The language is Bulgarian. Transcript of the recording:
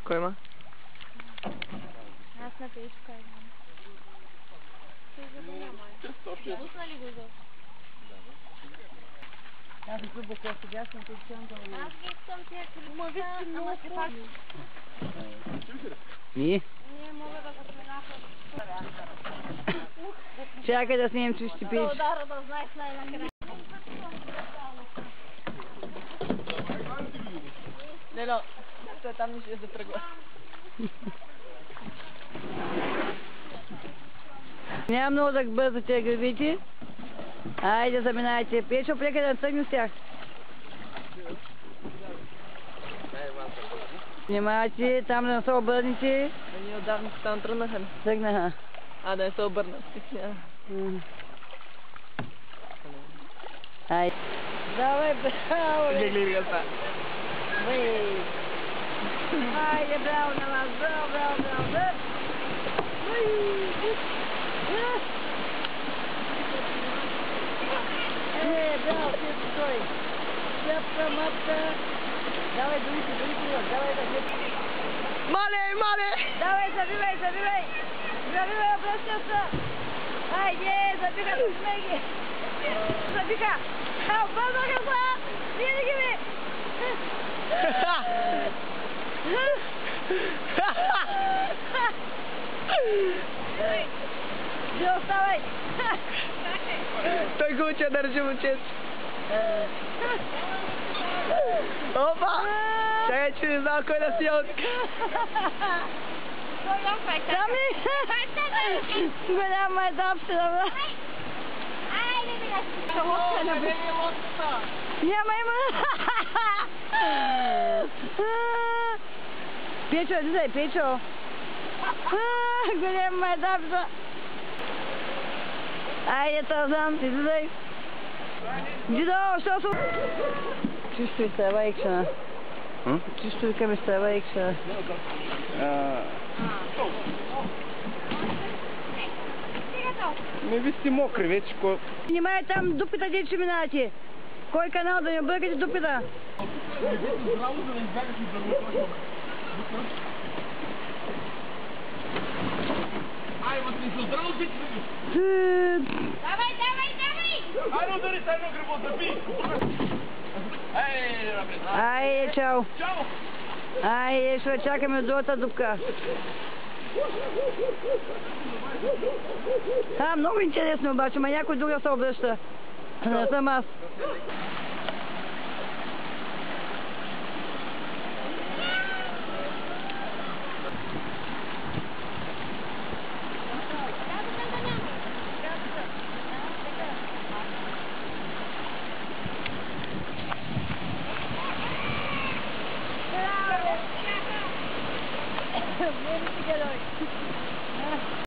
Кой има? Аз на печка идвам. Пусна ли го изобщо? Аз не глубоко сега съм течен. Аз ги искам тия количка, ама се пак... Не? Не мога да го сменаха. Чакай да снимем, че ще пиш. Да удара да знаеш най-накрая. Лело, той там не ще да тръгва. Няма много да бързо тия грабите. Айде, заминайте. Печо, прекай да тръгне с тях. Внимавайте, там да не се обърнете. Ние отдавна се там тръгнаха. Тръгнаха. А, да не се обърнат. Айде. Давай, браво! Гледай това. Вей! Айде, браво на вас! Браво, браво, браво! Браво! Браво, ти стой! Шапка, мапка! Давай, дуйте, давай да гледаш! Мале! Давай, забивай! Забивай, обръща се! Айде, забиха с меги! Забиха! Обърнаха се! Винаги ми! Не оставай! Той го учи да държи момчето. Опа! Чакай, че не знам кой да си от. Голяма е тапсина, бе! Няма, има! Печо, излизай, Печо! Голяма е тапсина! Айде, Тарзан, излизай! Дидо, що са? Чисто и става екшена. Чисто и към става екшена. Ме ви сте мокри вече. Внимай там дупита, де ще минавате. Кой канал да не объркате дупита? Здраво, за да избягаш от дървото. Ай, ма си здраво, ти Давай! Айде, удари се едно грибо, да би! Ей, рабе! Айде, чао! Чао! Айде, ще чакаме другата дупка. Много интересно обаче, ма някой друг се обръща. Не съм аз. Вие не си гледай.